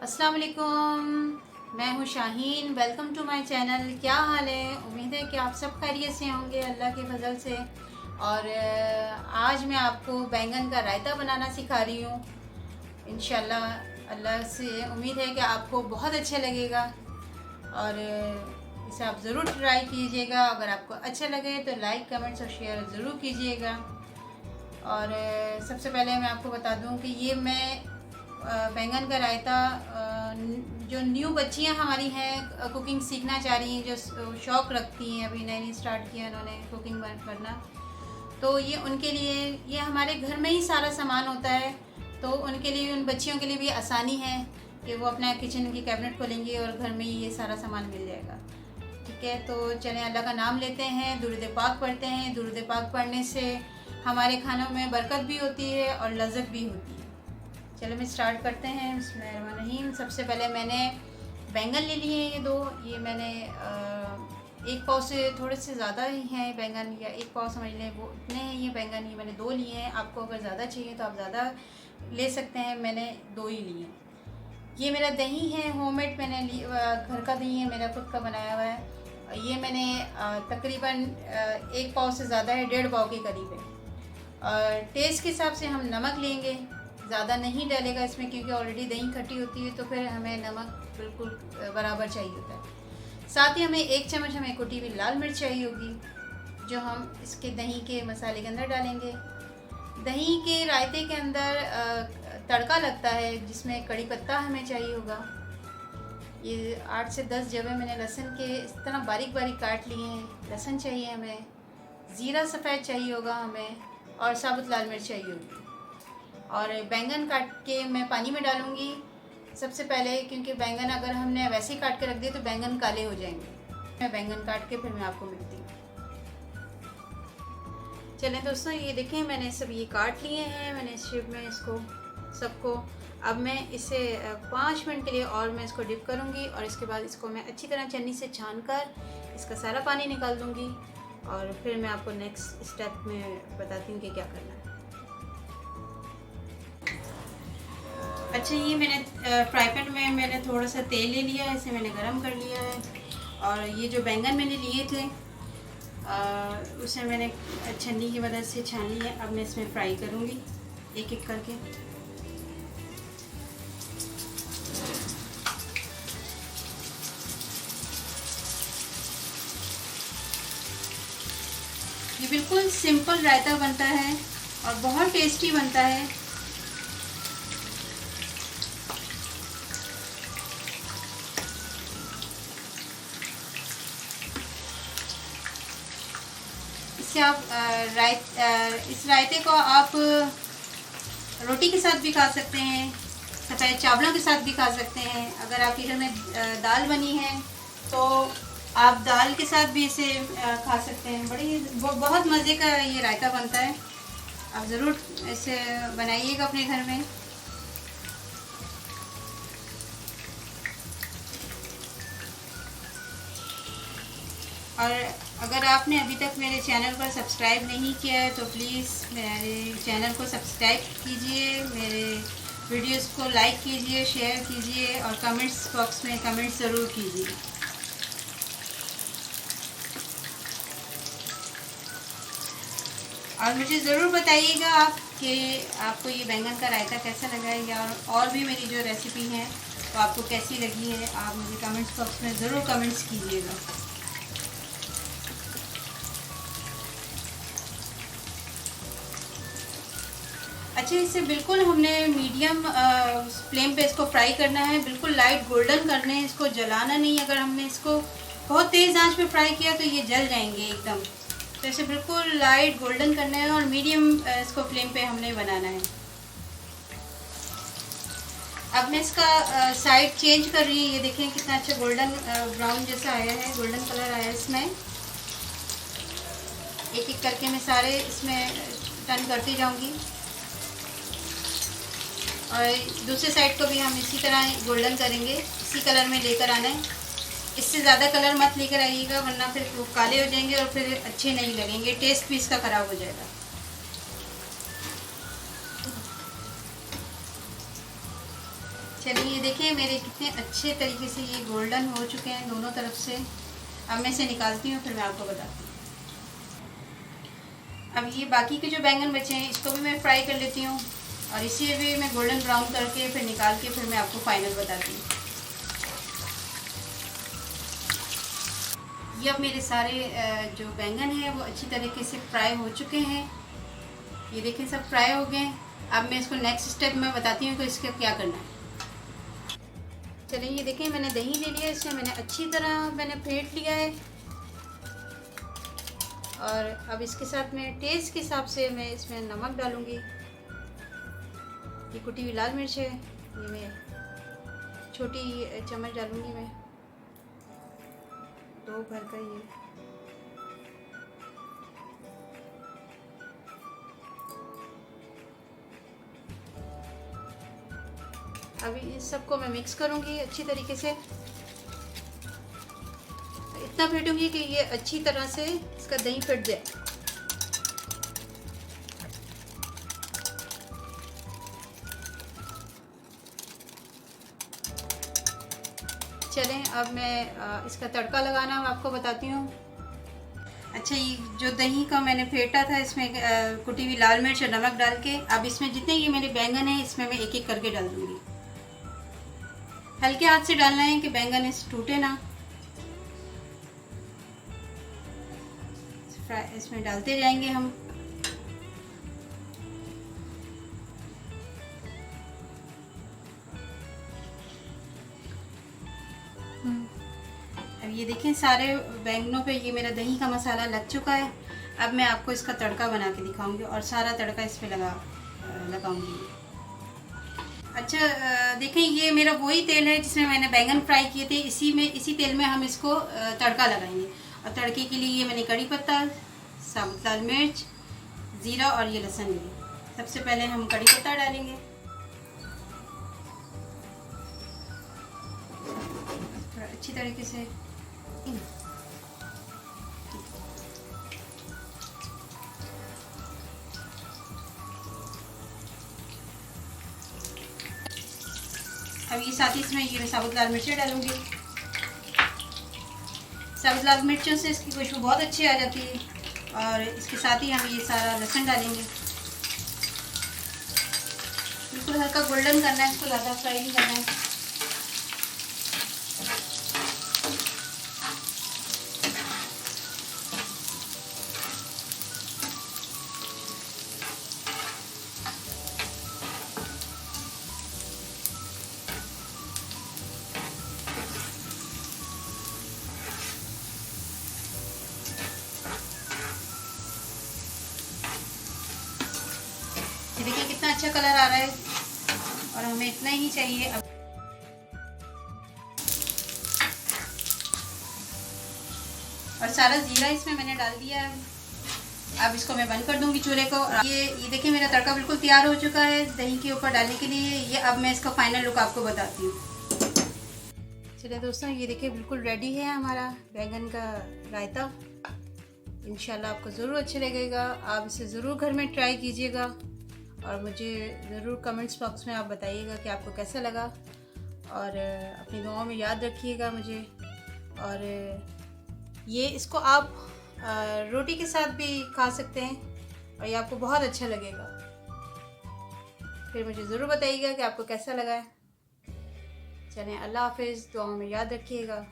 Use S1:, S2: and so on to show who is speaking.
S1: अस्सलाम वालेकुम, मैं हूँ Shaheen. Welcome to my channel. क्या हाल है? उम्मीद है कि आप सब खैरियत से होंगे अल्लाह के फजल से। और आज मैं आपको बैंगन का रायता बनाना सिखा रही हूँ। इंशाल्लाह अल्लाह से उम्मीद है कि आपको बहुत अच्छा लगेगा और इसे आप ज़रूर ट्राई कीजिएगा। अगर आपको अच्छा लगे तो लाइक कमेंट्स और शेयर ज़रूर कीजिएगा। और सबसे पहले मैं आपको बता दूं कि ये मैं बैंगन का रायता जो न्यू बच्चियां हमारी हैं, कुकिंग सीखना चाह रही हैं, जो शौक़ रखती हैं, अभी नई नई स्टार्ट किया उन्होंने कुकिंग करना, तो ये उनके लिए, ये हमारे घर में ही सारा सामान होता है, तो उनके लिए, उन बच्चियों के लिए भी आसानी है कि वो अपना किचन की कैबिनेट खोलेंगी और घर में ही ये सारा सामान मिल जाएगा। ठीक है, तो चलें अल्लाह का नाम लेते हैं, दुरूद पाक पढ़ते हैं। दुरूद पाक पढ़ने से हमारे खानों में बरकत भी होती है और लज़्ज़त भी होती है। चलो मैं स्टार्ट करते हैं। बिस्मिल्लाहिर्रहमानिर्रहीम। सबसे पहले मैंने बैंगन ले लिए हैं, ये दो। ये मैंने एक पाव से थोड़े से ज़्यादा ही हैं बैंगन, या एक पाव समझ लें, वो इतने हैं ये बैंगन। ये मैंने दो लिए हैं। आपको अगर ज़्यादा चाहिए तो आप ज़्यादा ले सकते हैं, मैंने दो ही लिए हैं। ये मेरा दही है, होममेड मैंने घर का दही है, मेरा खुद का बनाया हुआ है। ये मैंने तकरीबन एक पाव से ज़्यादा है, 1.5 पाव के करीब है। और टेस्ट के हिसाब से हम नमक लेंगे, ज़्यादा नहीं डालेगा इसमें क्योंकि ऑलरेडी दही खट्टी होती है, तो फिर हमें नमक बिल्कुल बराबर चाहिए होता है। साथ ही हमें 1 चम्मच हमें कुटी हुई लाल मिर्च चाहिए होगी, जो हम इसके दही के मसाले के अंदर डालेंगे। दही के रायते के अंदर तड़का लगता है, जिसमें कड़ी पत्ता हमें चाहिए होगा। ये 8 से 10 जवे मैंने लहसुन के इस तरह बारीक बारीक काट लिए हैं। लहसुन चाहिए हमें, ज़ीरा सफ़ेद चाहिए होगा हमें, और साबुत लाल मिर्च चाहिए होगी। और बैंगन काट के मैं पानी में डालूँगी सबसे पहले, क्योंकि बैंगन अगर हमने वैसे ही काट के रख दिए तो बैंगन काले हो जाएंगे। मैं बैंगन काट के फिर मैं आपको मिलती हूँ। चलें दोस्तों, ये देखें मैंने सब ये काट लिए हैं, मैंने इस शेप में इसको सबको। अब मैं इसे 5 मिनट के लिए और मैं इसको डिप करूँगी, और इसके बाद इसको मैं अच्छी तरह छन्नी से छान कर इसका सारा पानी निकाल दूँगी, और फिर मैं आपको नेक्स्ट स्टेप में बताती हूँ कि क्या करना है। अच्छा, ये मैंने फ्राई पैन में मैंने थोड़ा सा तेल ले लिया है, इसे मैंने गरम कर लिया है। और ये जो बैंगन मैंने लिए थे उसे मैंने छन्नी की मदद से छान लिया है। अब मैं इसमें फ्राई करूँगी एक एक करके। ये बिल्कुल सिंपल रायता बनता है और बहुत टेस्टी बनता है। इससे आप इस रायते को आप रोटी के साथ भी खा सकते हैं, सफ़ेद चावलों के साथ भी खा सकते हैं। अगर आपके घर में दाल बनी है तो आप दाल के साथ भी इसे खा सकते हैं। बहुत मज़े का ये रायता बनता है। आप ज़रूर इसे बनाइएगा अपने घर में। और अगर आपने अभी तक मेरे चैनल पर सब्सक्राइब नहीं किया है तो प्लीज़ मेरे चैनल को सब्सक्राइब कीजिए, मेरे वीडियोस को लाइक कीजिए, शेयर कीजिए, और कमेंट्स बॉक्स में कमेंट्स ज़रूर कीजिए। और मुझे ज़रूर बताइएगा आप कि आपको ये बैंगन का रायता कैसा लगा है, या और भी मेरी जो रेसिपी हैं तो आपको कैसी लगी है। आप मुझे कमेंट्स बॉक्स में ज़रूर कमेंट्स कीजिएगा। अच्छा, इसे बिल्कुल हमने मीडियम फ्लेम पे इसको फ्राई करना है, बिल्कुल लाइट गोल्डन करने हैं, इसको जलाना नहीं। अगर हमने इसको बहुत तेज़ आंच पे फ्राई किया तो ये जल जाएंगे एकदम। तो इसे बिल्कुल लाइट गोल्डन करना है और मीडियम इसको फ्लेम पे हमने बनाना है। अब मैं इसका साइड चेंज कर रही हूँ। ये देखें कितना अच्छा गोल्डन ब्राउन जैसा आया है, गोल्डन कलर आया है इसमें। एक एक करके मैं सारे इसमें टर्न करती जाऊँगी, और दूसरे साइड को भी हम इसी तरह गोल्डन करेंगे। इसी कलर में लेकर आना है, इससे ज़्यादा कलर मत लेकर आइएगा, वरना फिर वो काले हो जाएंगे और फिर अच्छे नहीं लगेंगे, टेस्ट भी इसका ख़राब हो जाएगा। चलिए ये देखिए मेरे कितने अच्छे तरीके से ये गोल्डन हो चुके हैं दोनों तरफ से। अब मैं इसे निकालती हूँ, फिर मैं आपको बताती हूँ। अब ये बाकी के जो बैंगन बचे हैं इसको भी मैं फ्राई कर लेती हूँ, और इसी भी मैं गोल्डन ब्राउन करके फिर निकाल के फिर मैं आपको फाइनल बताती हूँ। ये अब मेरे सारे जो बैंगन हैं वो अच्छी तरीके से फ्राई हो चुके हैं। ये देखिए सब फ्राई हो गए। अब मैं इसको नेक्स्ट स्टेप में बताती हूँ कि इसका क्या करना है। चलिए ये देखिए मैंने दही ले लिया, इसे मैंने अच्छी तरह फेंट लिया है। और अब इसके साथ मैं टेस्ट के हिसाब से मैं इसमें नमक डालूँगी। ये कुटी हुई लाल मिर्च है, ये मैं छोटी चम्मच डालूँगी मैं, 2 भर का ये। अभी इस सबको मैं मिक्स करूँगी अच्छी तरीके से। इतना फेंटूंगी कि ये अच्छी तरह से इसका दही फट जाए। चलें अब मैं इसका तड़का लगाना आपको बताती हूँ। अच्छा, ये जो दही का मैंने फेंटा था इसमें कुटी हुई लाल मिर्च और नमक डाल के, अब इसमें जितने ये मेरे बैंगन हैं इसमें मैं एक एक करके डाल दूँगी। हल्के हाथ से डालना है कि बैंगन इस टूटे ना। इसमें डालते जाएंगे हम। अब ये देखें सारे बैंगनों पे ये मेरा दही का मसाला लग चुका है। अब मैं आपको इसका तड़का बना के दिखाऊंगी और सारा तड़का इस पे लगाऊंगी। अच्छा, देखें ये मेरा वही तेल है जिसमें मैंने बैंगन फ्राई किए थे, इसी तेल में हम इसको तड़का लगाएंगे। और तड़के के लिए ये मैंने कड़ी पत्ता, साबुत लाल मिर्च, ज़ीरा और ये लहसुन लिए। सबसे पहले हम कड़ी पत्ता डालेंगे। थोड़ा अच्छी तरीके से अब ये साथ ही इसमें ये मैं साबुत लाल मिर्चें डालूंगी। साबुत लाल मिर्चों से इसकी खुशबू बहुत अच्छी आ जाती है। और इसके साथ ही हम ये सारा लहसुन डालेंगे। बिल्कुल हल्का गोल्डन करना है, इसको ज़्यादा फ्राई नहीं करना है। देखिए कितना अच्छा कलर आ रहा है, और हमें इतना ही चाहिए। अब और सारा जीरा इसमें मैंने डाल दिया है। अब इसको मैं बंद कर दूंगी चूल्हे को। ये देखिए मेरा तड़का बिल्कुल तैयार हो चुका है दही के ऊपर डालने के लिए। ये अब मैं इसका फाइनल लुक आपको बताती हूँ। चलिए दोस्तों, ये देखिए बिल्कुल रेडी है हमारा बैंगन का रायता। इंशाल्लाह आपको ज़रूर अच्छा लगेगा। आप इसे ज़रूर घर में ट्राई कीजिएगा और मुझे ज़रूर कमेंट्स बॉक्स में आप बताइएगा कि आपको कैसा लगा। और अपनी दुआओं में याद रखिएगा मुझे। और ये इसको आप रोटी के साथ भी खा सकते हैं और ये आपको बहुत अच्छा लगेगा। फिर मुझे ज़रूर बताइएगा कि आपको कैसा लगा है। चलें, अल्लाह हाफिज़, दुआओं में याद रखिएगा।